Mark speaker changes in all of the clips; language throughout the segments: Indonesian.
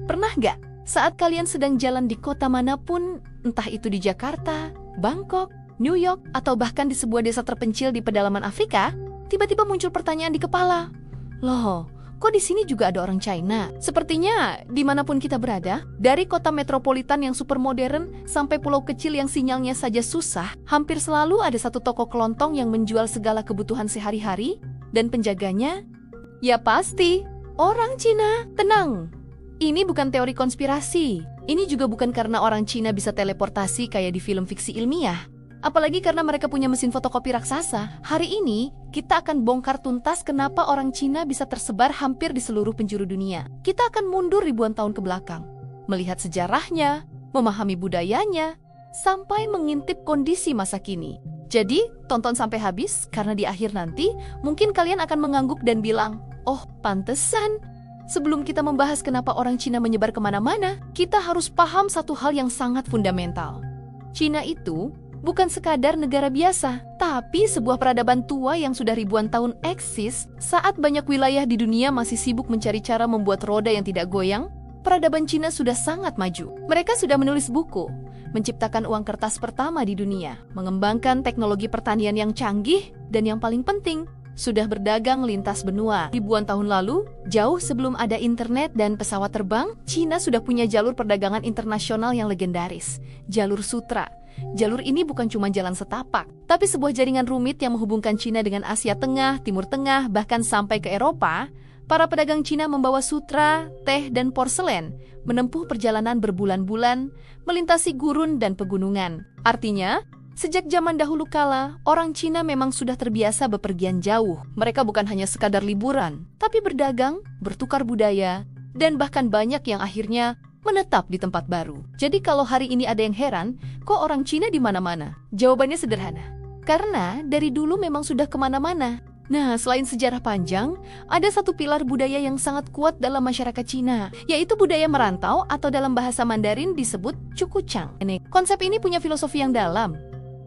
Speaker 1: Pernah nggak saat kalian sedang jalan di kota manapun, entah itu di Jakarta, Bangkok, New York, atau bahkan di sebuah desa terpencil di pedalaman Afrika, tiba-tiba muncul pertanyaan di kepala. Loh, kok di sini juga ada orang China? Sepertinya dimanapun kita berada, dari kota metropolitan yang super modern sampai pulau kecil yang sinyalnya saja susah, hampir selalu ada satu toko kelontong yang menjual segala kebutuhan sehari-hari, dan penjaganya, ya pasti, orang Cina. Tenang, ini bukan teori konspirasi. Ini juga bukan karena orang Cina bisa teleportasi kayak di film fiksi ilmiah. Apalagi karena mereka punya mesin fotokopi raksasa. Hari ini, kita akan bongkar tuntas kenapa orang Cina bisa tersebar hampir di seluruh penjuru dunia. Kita akan mundur ribuan tahun ke belakang, melihat sejarahnya, memahami budayanya, sampai mengintip kondisi masa kini. Jadi, tonton sampai habis, karena di akhir nanti, mungkin kalian akan mengangguk dan bilang, oh, pantesan. Sebelum kita membahas kenapa orang Cina menyebar kemana-mana, kita harus paham satu hal yang sangat fundamental. Cina itu bukan sekadar negara biasa, tapi sebuah peradaban tua yang sudah ribuan tahun eksis. Saat banyak wilayah di dunia masih sibuk mencari cara membuat roda yang tidak goyang, peradaban Cina sudah sangat maju. Mereka sudah menulis buku, menciptakan uang kertas pertama di dunia, mengembangkan teknologi pertanian yang canggih, dan yang paling penting, sudah berdagang lintas benua. Ribuan tahun lalu, jauh sebelum ada internet dan pesawat terbang, Cina sudah punya jalur perdagangan internasional yang legendaris, Jalur Sutra. Jalur ini bukan cuma jalan setapak, tapi sebuah jaringan rumit yang menghubungkan Cina dengan Asia Tengah, Timur Tengah, bahkan sampai ke Eropa. Para pedagang Cina membawa sutra, teh, dan porselen, menempuh perjalanan berbulan-bulan, melintasi gurun dan pegunungan. Artinya, sejak zaman dahulu kala, orang Cina memang sudah terbiasa bepergian jauh. Mereka bukan hanya sekadar liburan, tapi berdagang, bertukar budaya, dan bahkan banyak yang akhirnya menetap di tempat baru. Jadi kalau hari ini ada yang heran, kok orang Cina di mana-mana? Jawabannya sederhana. Karena dari dulu memang sudah kemana-mana. Nah, selain sejarah panjang, ada satu pilar budaya yang sangat kuat dalam masyarakat Cina, yaitu budaya merantau atau dalam bahasa Mandarin disebut cukucang. Konsep ini punya filosofi yang dalam.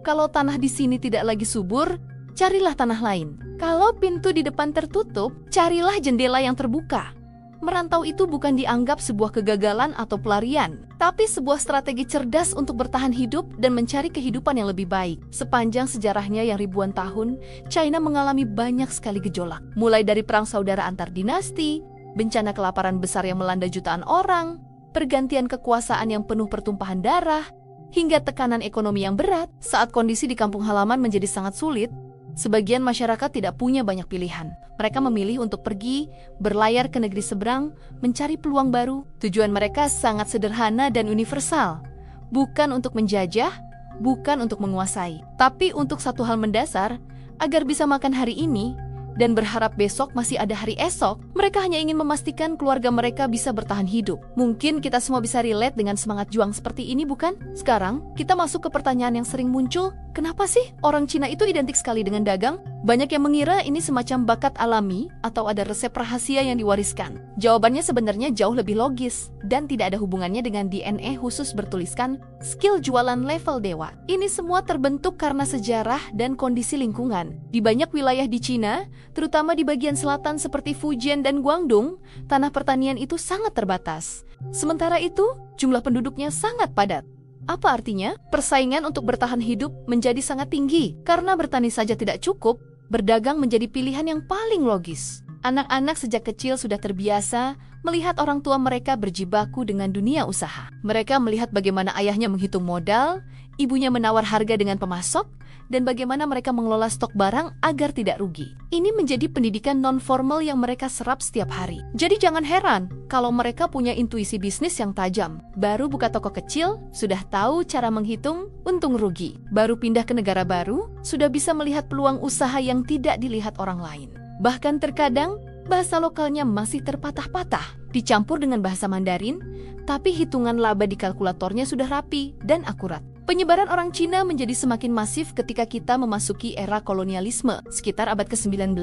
Speaker 1: Kalau tanah di sini tidak lagi subur, carilah tanah lain. Kalau pintu di depan tertutup, carilah jendela yang terbuka. Merantau itu bukan dianggap sebuah kegagalan atau pelarian, tapi sebuah strategi cerdas untuk bertahan hidup dan mencari kehidupan yang lebih baik. Sepanjang sejarahnya yang ribuan tahun, China mengalami banyak sekali gejolak. Mulai dari perang saudara antar dinasti, bencana kelaparan besar yang melanda jutaan orang, pergantian kekuasaan yang penuh pertumpahan darah, hingga tekanan ekonomi yang berat. Saat kondisi di kampung halaman menjadi sangat sulit, sebagian masyarakat tidak punya banyak pilihan. Mereka memilih untuk pergi, berlayar ke negeri seberang, mencari peluang baru. Tujuan mereka sangat sederhana dan universal. Bukan untuk menjajah, bukan untuk menguasai, tapi untuk satu hal mendasar, agar bisa makan hari ini, dan berharap besok masih ada hari esok. Mereka hanya ingin memastikan keluarga mereka bisa bertahan hidup. Mungkin kita semua bisa relate dengan semangat juang seperti ini, bukan? Sekarang, kita masuk ke pertanyaan yang sering muncul. Kenapa sih orang Cina itu identik sekali dengan dagang? Banyak yang mengira ini semacam bakat alami atau ada resep rahasia yang diwariskan. Jawabannya sebenarnya jauh lebih logis dan tidak ada hubungannya dengan DNA khusus bertuliskan skill jualan level dewa. Ini semua terbentuk karena sejarah dan kondisi lingkungan. Di banyak wilayah di Cina, terutama di bagian selatan seperti Fujian dan Guangdong, tanah pertanian itu sangat terbatas. Sementara itu, jumlah penduduknya sangat padat. Apa artinya? Persaingan untuk bertahan hidup menjadi sangat tinggi. Karena bertani saja tidak cukup, berdagang menjadi pilihan yang paling logis. Anak-anak sejak kecil sudah terbiasa melihat orang tua mereka berjibaku dengan dunia usaha. Mereka melihat bagaimana ayahnya menghitung modal, ibunya menawar harga dengan pemasok, dan bagaimana mereka mengelola stok barang agar tidak rugi. Ini menjadi pendidikan non-formal yang mereka serap setiap hari. Jadi jangan heran kalau mereka punya intuisi bisnis yang tajam. Baru buka toko kecil, sudah tahu cara menghitung untung rugi. Baru pindah ke negara baru, sudah bisa melihat peluang usaha yang tidak dilihat orang lain. Bahkan terkadang, bahasa lokalnya masih terpatah-patah, dicampur dengan bahasa Mandarin, tapi hitungan laba di kalkulatornya sudah rapi dan akurat. Penyebaran orang Cina menjadi semakin masif ketika kita memasuki era kolonialisme, sekitar abad ke-19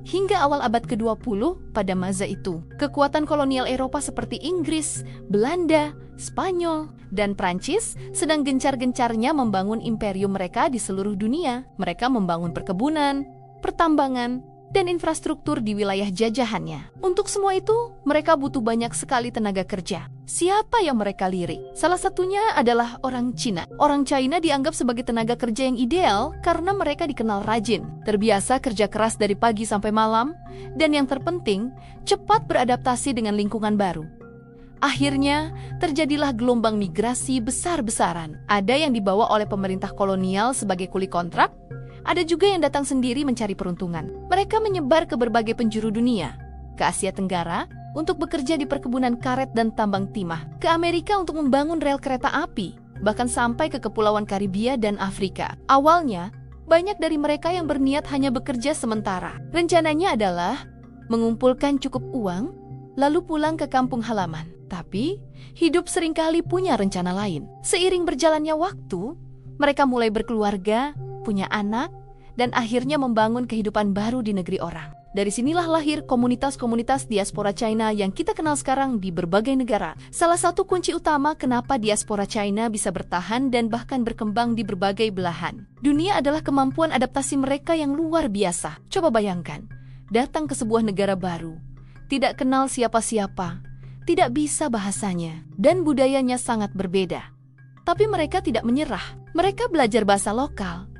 Speaker 1: hingga awal abad ke-20 pada masa itu. Kekuatan kolonial Eropa seperti Inggris, Belanda, Spanyol, dan Prancis sedang gencar-gencarnya membangun imperium mereka di seluruh dunia. Mereka membangun perkebunan, pertambangan, dan infrastruktur di wilayah jajahannya. Untuk semua itu, mereka butuh banyak sekali tenaga kerja. Siapa yang mereka lirik? Salah satunya adalah orang Cina. Orang China dianggap sebagai tenaga kerja yang ideal karena mereka dikenal rajin, terbiasa kerja keras dari pagi sampai malam, dan yang terpenting, cepat beradaptasi dengan lingkungan baru. Akhirnya, terjadilah gelombang migrasi besar-besaran. Ada yang dibawa oleh pemerintah kolonial sebagai kuli kontrak, ada juga yang datang sendiri mencari peruntungan. Mereka menyebar ke berbagai penjuru dunia, ke Asia Tenggara untuk bekerja di perkebunan karet dan tambang timah, ke Amerika untuk membangun rel kereta api, bahkan sampai ke Kepulauan Karibia dan Afrika. Awalnya, banyak dari mereka yang berniat hanya bekerja sementara. Rencananya adalah mengumpulkan cukup uang, lalu pulang ke kampung halaman. Tapi, hidup seringkali punya rencana lain. Seiring berjalannya waktu, mereka mulai berkeluarga, punya anak, dan akhirnya membangun kehidupan baru di negeri orang. Dari sinilah lahir komunitas-komunitas diaspora China yang kita kenal sekarang di berbagai negara. Salah satu kunci utama kenapa diaspora China bisa bertahan dan bahkan berkembang di berbagai belahan dunia adalah kemampuan adaptasi mereka yang luar biasa. Coba bayangkan, datang ke sebuah negara baru, tidak kenal siapa-siapa, tidak bisa bahasanya, dan budayanya sangat berbeda. Tapi mereka tidak menyerah. Mereka belajar bahasa lokal.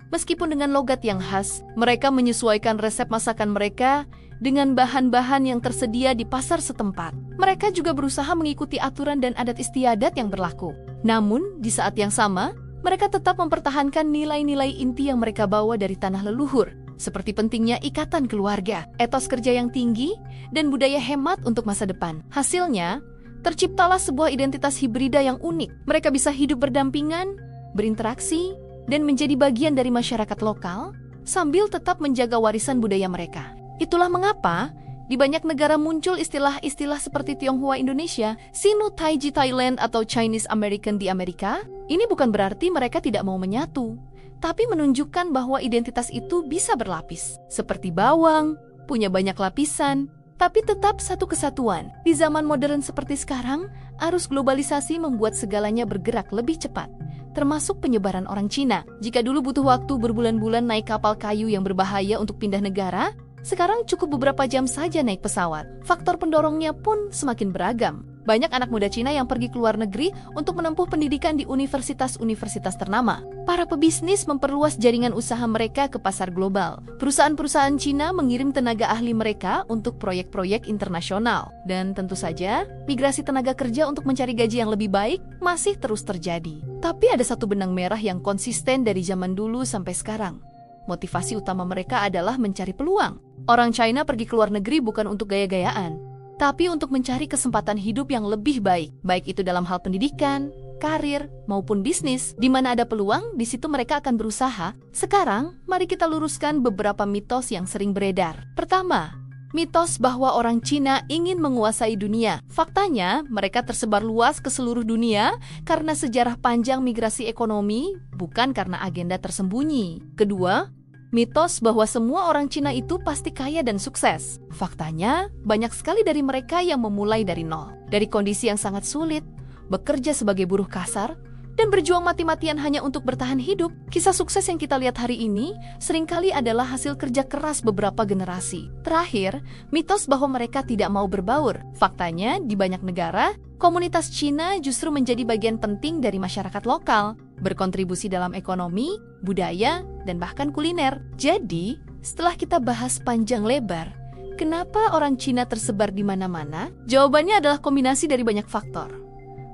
Speaker 1: Meskipun dengan logat yang khas, mereka menyesuaikan resep masakan mereka dengan bahan-bahan yang tersedia di pasar setempat. Mereka juga berusaha mengikuti aturan dan adat istiadat yang berlaku. Namun, di saat yang sama, mereka tetap mempertahankan nilai-nilai inti yang mereka bawa dari tanah leluhur, seperti pentingnya ikatan keluarga, etos kerja yang tinggi, dan budaya hemat untuk masa depan. Hasilnya, terciptalah sebuah identitas hibrida yang unik. Mereka bisa hidup berdampingan, berinteraksi, dan menjadi bagian dari masyarakat lokal sambil tetap menjaga warisan budaya mereka. Itulah mengapa di banyak negara muncul istilah-istilah seperti Tionghoa Indonesia, Sino Taiji Thailand atau Chinese American di Amerika. Ini bukan berarti mereka tidak mau menyatu, tapi menunjukkan bahwa identitas itu bisa berlapis. Seperti bawang, punya banyak lapisan, tapi tetap satu kesatuan. Di zaman modern seperti sekarang, arus globalisasi membuat segalanya bergerak lebih cepat, termasuk penyebaran orang Cina. Jika dulu butuh waktu berbulan-bulan naik kapal kayu yang berbahaya untuk pindah negara, sekarang cukup beberapa jam saja naik pesawat. Faktor pendorongnya pun semakin beragam. Banyak anak muda Cina yang pergi ke luar negeri untuk menempuh pendidikan di universitas-universitas ternama. Para pebisnis memperluas jaringan usaha mereka ke pasar global. Perusahaan-perusahaan Cina mengirim tenaga ahli mereka untuk proyek-proyek internasional. Dan tentu saja, migrasi tenaga kerja untuk mencari gaji yang lebih baik masih terus terjadi. Tapi ada satu benang merah yang konsisten dari zaman dulu sampai sekarang. Motivasi utama mereka adalah mencari peluang. Orang China pergi ke luar negeri bukan untuk gaya-gayaan, tapi untuk mencari kesempatan hidup yang lebih baik, baik itu dalam hal pendidikan, karir, maupun bisnis. Di mana ada peluang, di situ mereka akan berusaha. Sekarang, mari kita luruskan beberapa mitos yang sering beredar. Pertama, mitos bahwa orang Cina ingin menguasai dunia. Faktanya, mereka tersebar luas ke seluruh dunia karena sejarah panjang migrasi ekonomi, bukan karena agenda tersembunyi. Kedua, mitos bahwa semua orang Cina itu pasti kaya dan sukses. Faktanya, banyak sekali dari mereka yang memulai dari nol. Dari kondisi yang sangat sulit, bekerja sebagai buruh kasar, dan berjuang mati-matian hanya untuk bertahan hidup. Kisah sukses yang kita lihat hari ini seringkali adalah hasil kerja keras beberapa generasi. Terakhir, mitos bahwa mereka tidak mau berbaur. Faktanya, di banyak negara, komunitas Cina justru menjadi bagian penting dari masyarakat lokal, berkontribusi dalam ekonomi, budaya, dan bahkan kuliner. Jadi, setelah kita bahas panjang lebar, kenapa orang Cina tersebar di mana-mana? Jawabannya adalah kombinasi dari banyak faktor.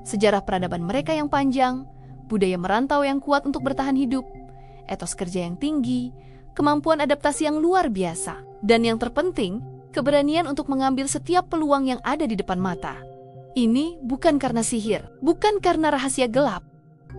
Speaker 1: Sejarah peradaban mereka yang panjang, budaya merantau yang kuat untuk bertahan hidup, etos kerja yang tinggi, kemampuan adaptasi yang luar biasa, dan yang terpenting, keberanian untuk mengambil setiap peluang yang ada di depan mata. Ini bukan karena sihir, bukan karena rahasia gelap,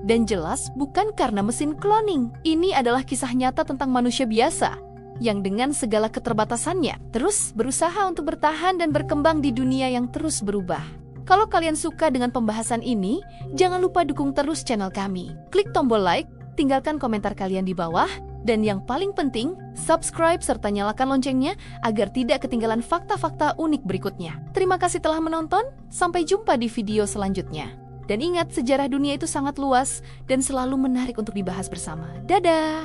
Speaker 1: dan jelas bukan karena mesin cloning. Ini adalah kisah nyata tentang manusia biasa yang dengan segala keterbatasannya terus berusaha untuk bertahan dan berkembang di dunia yang terus berubah. Kalau kalian suka dengan pembahasan ini, jangan lupa dukung terus channel kami. Klik tombol like, tinggalkan komentar kalian di bawah, dan yang paling penting, subscribe serta nyalakan loncengnya agar tidak ketinggalan fakta-fakta unik berikutnya. Terima kasih telah menonton, sampai jumpa di video selanjutnya. Dan ingat, sejarah dunia itu sangat luas dan selalu menarik untuk dibahas bersama. Dadah!